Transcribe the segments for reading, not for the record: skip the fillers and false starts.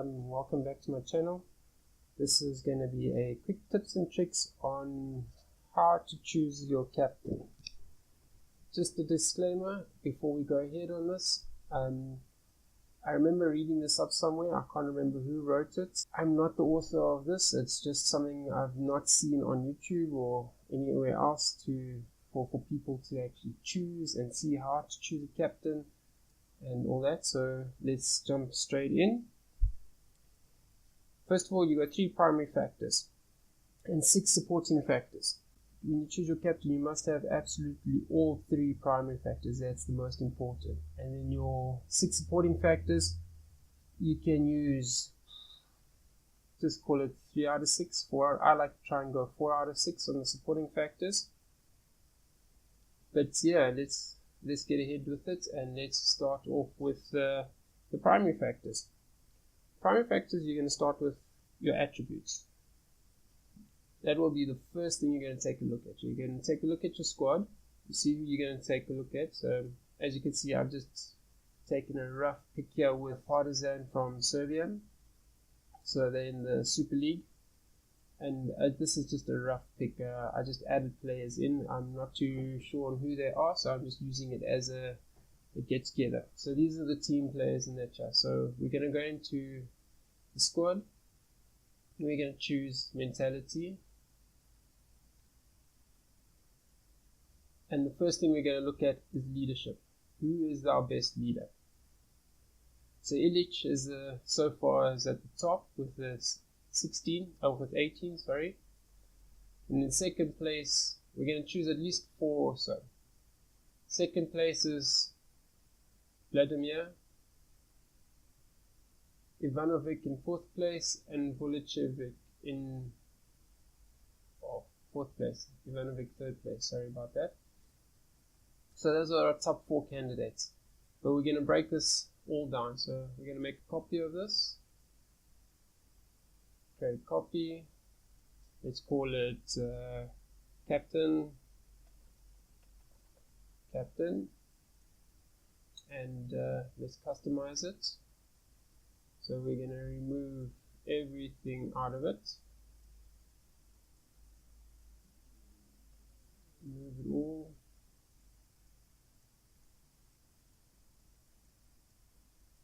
Welcome back to my channel. This is going to be a quick tips and tricks on how to choose your captain. Just a disclaimer before we go ahead on this. I remember reading this up somewhere. I can't remember who wrote it. I'm not the author of this. It's just something I've not seen on YouTube or anywhere else for people to actually choose and see how to choose a captain and all that. So let's jump straight in. First of all, you got 3 primary factors and 6 supporting factors. When you choose your captain, you must have absolutely all 3 primary factors. That's the most important. And then your 6 supporting factors, you can use, just call it 3 out of 6. 4. I like to try and go 4 out of 6 on the supporting factors. But yeah, let's get ahead with it, and let's start off with the primary factors. Primary factors, you're going to start with your attributes. That will be the first thing you're going to take a look at. You're going to take a look at your squad. You see who you're going to take a look at. So, as you can see, I've just taken a rough pick here with Partizan from Serbia. So they're in the Super League. And this is just a rough pick. I just added players in. I'm not too sure on who they are, so I'm just using it as a get together. So these are the team players in that chart. So we're going to go into the squad. We're going to choose mentality. And the first thing we're going to look at is leadership. Who is our best leader? So Ilic is so far is at the top with the 18, sorry. And in second place, we're going to choose at least 4 or so. Second place is Vladimir, Ivanovic in 4th place, and Volicevic in 4th place. Ivanovic 3rd place, sorry about that. So those are our top 4 candidates. But we're going to break this all down. So we're going to make a copy of this. Create copy. Let's call it captain. And let's customize it. So we're going to remove everything out of it. Remove it all.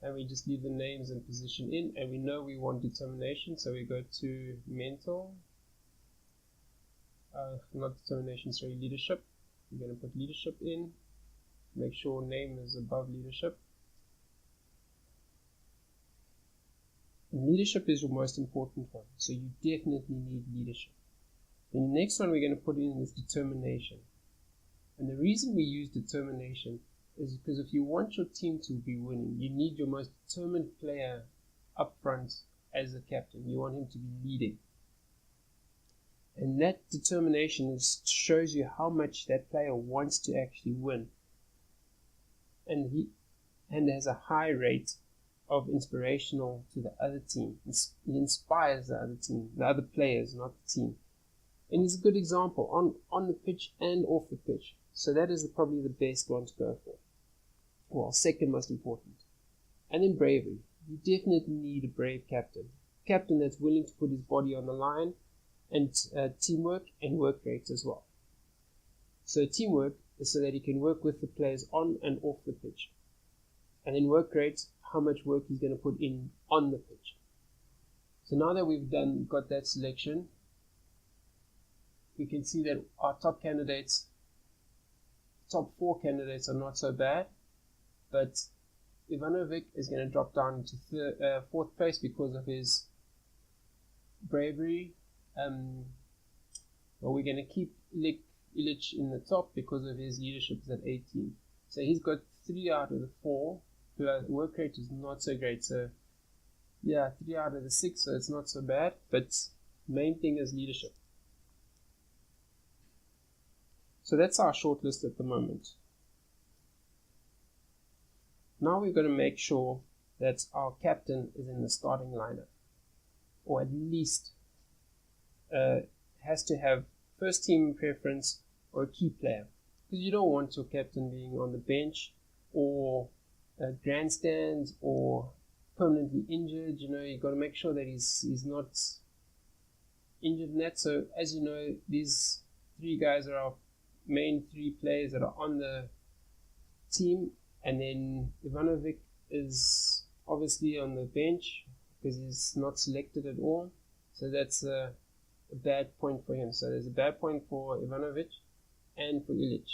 And we just leave the names and position in, and we know we want determination, so we go to mental, not determination, sorry, leadership. We're going to put leadership in, make sure name is above leadership. And leadership is your most important one, so you definitely need leadership. And the next one we're going to put in is determination. And the reason we use determination is because if you want your team to be winning, you need your most determined player up front as a captain. You want him to be leading. And that determination shows you how much that player wants to actually win. And has a high rate of inspirational to the other team. He inspires the other team, the other players, not the team. And he's a good example on the pitch and off the pitch. So that is probably the best one to go for. Well, second most important. And then bravery. You definitely need a brave captain. Captain that's willing to put his body on the line, and teamwork and work rate as well. So teamwork is so that he can work with the players on and off the pitch. And then work rate, how much work he's going to put in on the pitch. So now that we've got that selection, we can see that our top 4 candidates are not so bad. But Ivanovic is going to drop down to 4th place because of his bravery. Well, we're going to keep Ilic in the top because of his leadership is at 18. So he's got 3 out of the 4. Work rate is not so great. So yeah, 3 out of the 6, so it's not so bad. But main thing is leadership. So that's our shortlist at the moment. Now we're going to make sure that our captain is in the starting lineup, or at least has to have first team preference or a key player, because you don't want your captain being on the bench or grandstands or permanently injured. You got to make sure that he's not injured in that. So as you know, these three guys are our main three players that are on the team, and then Ivanovic is obviously on the bench because he's not selected at all. So that's a bad point for him. So there's a bad point for Ivanovic and for Ilic.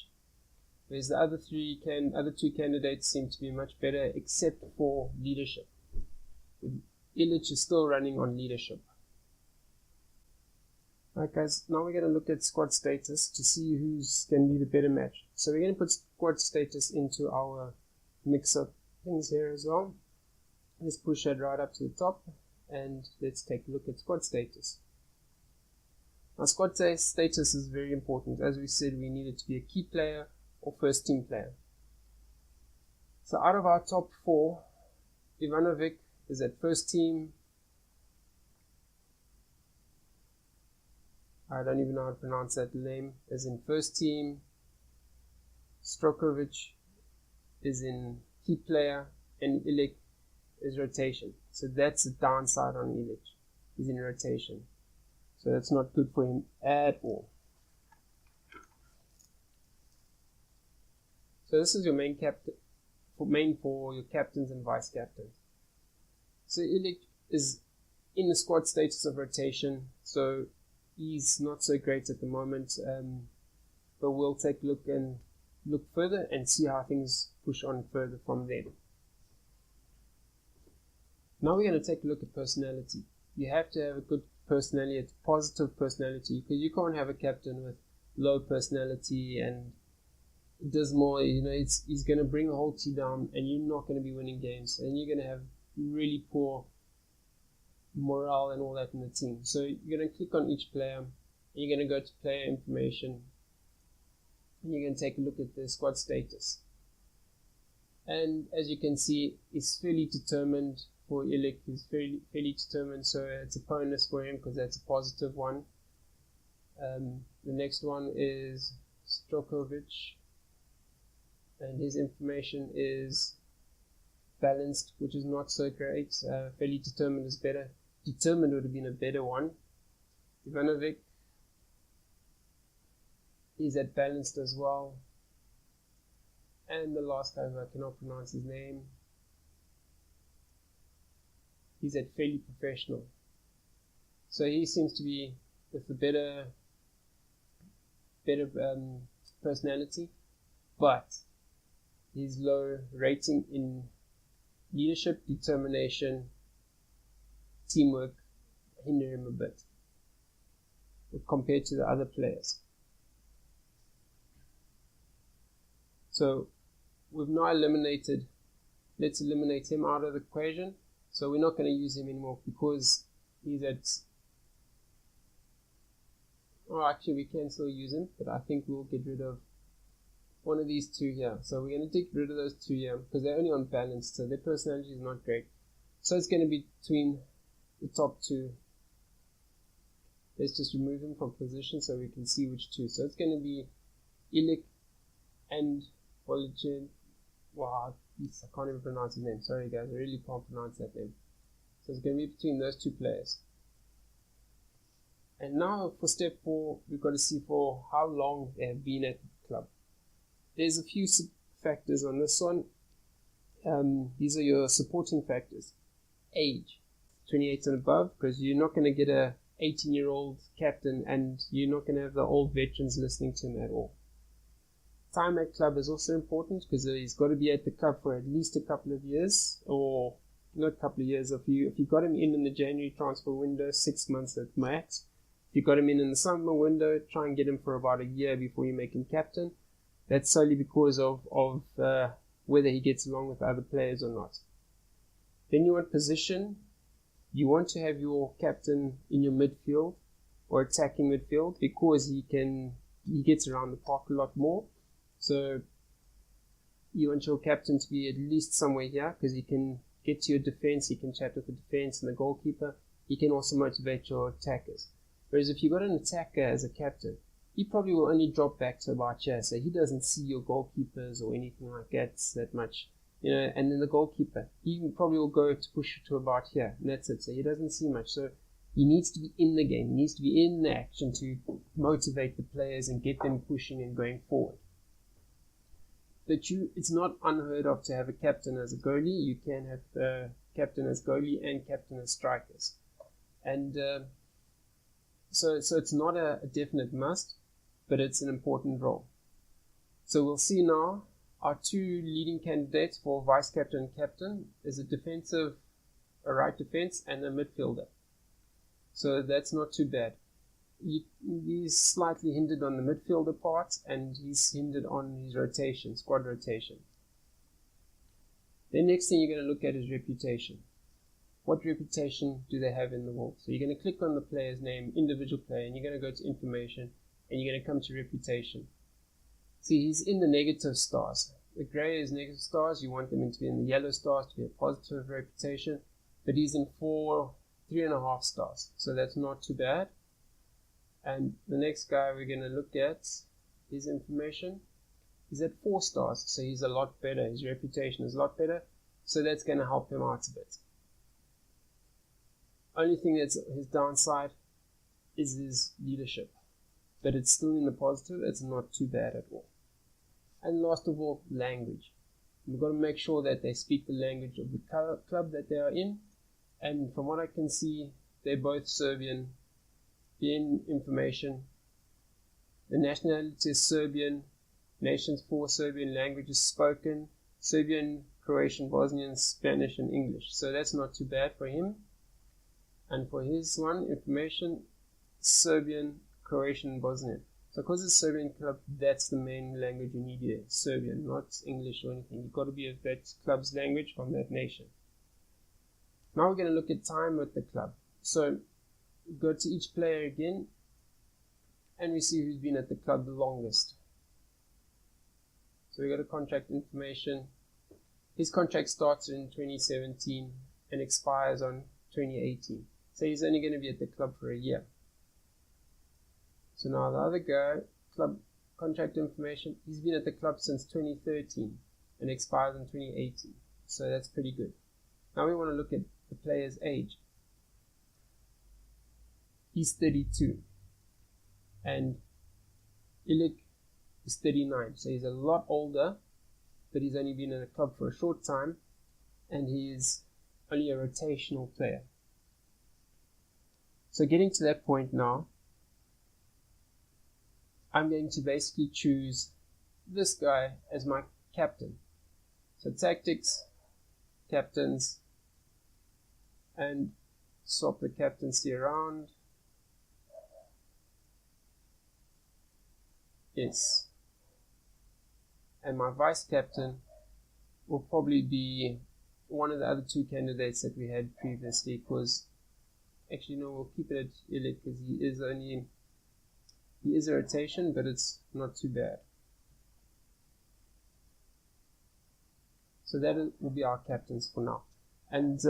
Whereas the other two candidates seem to be much better, except for leadership. Ilic is still running on leadership. Alright guys, now we're going to look at squad status to see who's going to be the better match. So we're going to put squad status into our mix-up things here as well. Let's push that right up to the top and let's take a look at squad status. Now squad status is very important. As we said, we need it to be a key player or first team player. So out of our top four, Ivanovic is at first team. I don't even know how to pronounce that name, is in first team. Strokovic is in key player, and Ilic is rotation. So that's the downside on Ilic. He's in rotation. So that's not good for him at all. So this is your main for your captains and vice captains. So Ilic is in the squad status of rotation. So he's not so great at the moment, but we'll take a look further and see how things push on further from there. Now we're going to take a look at personality. You have to have a good personality, a positive personality, because you can't have a captain with low personality and does more. He's going to bring the whole team down, and you're not going to be winning games, and you're going to have really poor morale and all that in the team. So you're going to click on each player, and you're going to go to player information, and you're going to take a look at the squad status. And as you can see, it's fairly determined for Ilic. He's fairly determined, so it's a bonus for him because that's a positive one. The next one is Strokovic, and his information is balanced, which is not so great. Fairly determined is better. Determined would have been a better one. Ivanovic is at balanced as well. And the last guy, I cannot pronounce his name, he's at fairly professional. So he seems to be with a better personality, but his low rating in leadership, determination, teamwork hinder him a bit compared to the other players. So we've now eliminated, let's eliminate him out of the equation. So we're not going to use him anymore because he's at, oh actually we can still use him, but I think we'll get rid of one of these two here. So we're going to get rid of those two here because they're only unbalanced, so their personality is not great. So it's going to be between the top two. Let's just remove them from position so we can see which two. So it's going to be Ilic and Polichin. Wow, I can't even pronounce his name. Sorry guys, I really can't pronounce that name. So it's going to be between those two players. And now for step 4, we've got to see for how long they have been at the club. There's a few factors on this one. These are your supporting factors. Age, 28 and above, because you're not going to get a 18-year-old captain and you're not going to have the old veterans listening to him at all. Time at club is also important because he's got to be at the club for at least a couple of years, or not a couple of years. If you got him in the January transfer window, 6 months at max. If you got him in the summer window, try and get him for about a year before you make him captain. That's solely because of whether he gets along with other players or not. Then you want position. You want to have your captain in your midfield or attacking midfield because he gets around the park a lot more. So you want your captain to be at least somewhere here because he can get to your defense, he can chat with the defense and the goalkeeper. He can also motivate your attackers. Whereas if you've got an attacker as a captain, he probably will only drop back to about here, so he doesn't see your goalkeepers or anything like that much. and then the goalkeeper, he probably will go to push it to about here, and that's it. So he doesn't see much. So he needs to be in the game. He needs to be in the action to motivate the players and get them pushing and going forward. It's not unheard of to have a captain as a goalie. You can have a captain as goalie and captain as strikers. And so it's not a definite must, but it's an important role. So we'll see now our two leading candidates for vice captain and captain is a right defense and a midfielder. So that's not too bad. He's slightly hindered on the midfielder part, and he's hindered on his rotation, squad rotation. The next thing you're going to look at is reputation. What reputation do they have in the world? So you're going to click on the player's name, individual player, and you're going to go to information, and you're going to come to reputation. See, he's in the negative stars. The grey is negative stars. You want them to be in the yellow stars to be a positive reputation, but he's in 3.5 stars, so that's not too bad. And the next guy we're going to look at, his information, he's at 4 stars, so he's a lot better. His reputation is a lot better, so that's going to help him out a bit. Only thing that's his downside is his leadership, but it's still in the positive. It's not too bad at all. And last of all, language. We've got to make sure that they speak the language of the club that they are in, and from what I can see, they're both Serbian. In information, the nationality is Serbian, nations 4 Serbian languages spoken, Serbian, Croatian, Bosnian, Spanish and English. So that's not too bad for him. And for his one, information, Serbian, Croatian, Bosnian. So because it's a Serbian club, that's the main language you need here, Serbian, not English or anything. You've got to be of that club's language from that nation. Now we're going to look at time with the club. So go to each player again, and we see who's been at the club the longest. So we got a contract information. His contract starts in 2017 and expires on 2018. So he's only going to be at the club for a year. So now the other guy, club contract information, he's been at the club since 2013 and expires in 2018. So that's pretty good. Now we want to look at the player's age. He's 32 and Ilic is 39, so he's a lot older, but he's only been in the club for a short time and he is only a rotational player. So getting to that point now, I'm going to basically choose this guy as my captain. So tactics, captains, and swap the captaincy around. Yes. And my vice captain will probably be one of the other 2 candidates that we had previously, because actually no, we'll keep it at Ilic because he is a rotation, but it's not too bad. So that will be our captains for now. And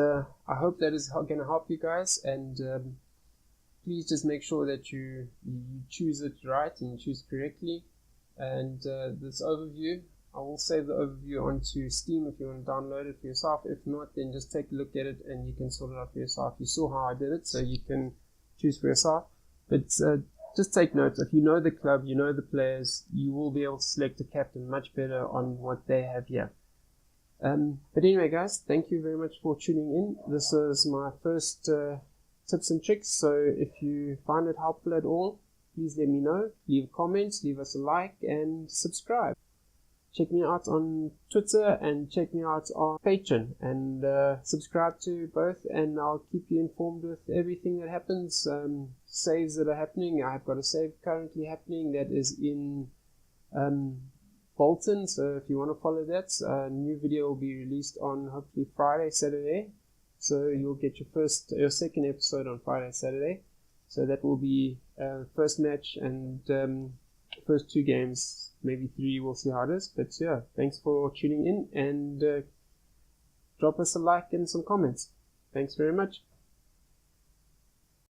I hope that is going to help you guys, and please just make sure that you choose it right and you choose correctly. And this overview, I will save the overview onto Steam if you want to download it for yourself. If not, then just take a look at it and you can sort it out for yourself. You saw how I did it, so you can choose for yourself. But just take note, if you know the club, you know the players, you will be able to select a captain much better on what they have here. But anyway guys, thank you very much for tuning in. This is my first tips and tricks, so if you find it helpful at all, please let me know. Leave comments, leave us a like and subscribe. Check me out on Twitter and check me out on Patreon, and subscribe to both, and I'll keep you informed with everything that happens. Saves that are happening. I've got a save currently happening that is in Bolton, so if you want to follow that, a new video will be released on hopefully Friday, Saturday. So you'll get your second episode on Friday, Saturday. So that will be first match and first 2 games, maybe 3, we'll see how it is. But yeah, thanks for tuning in, and drop us a like and some comments. Thanks very much.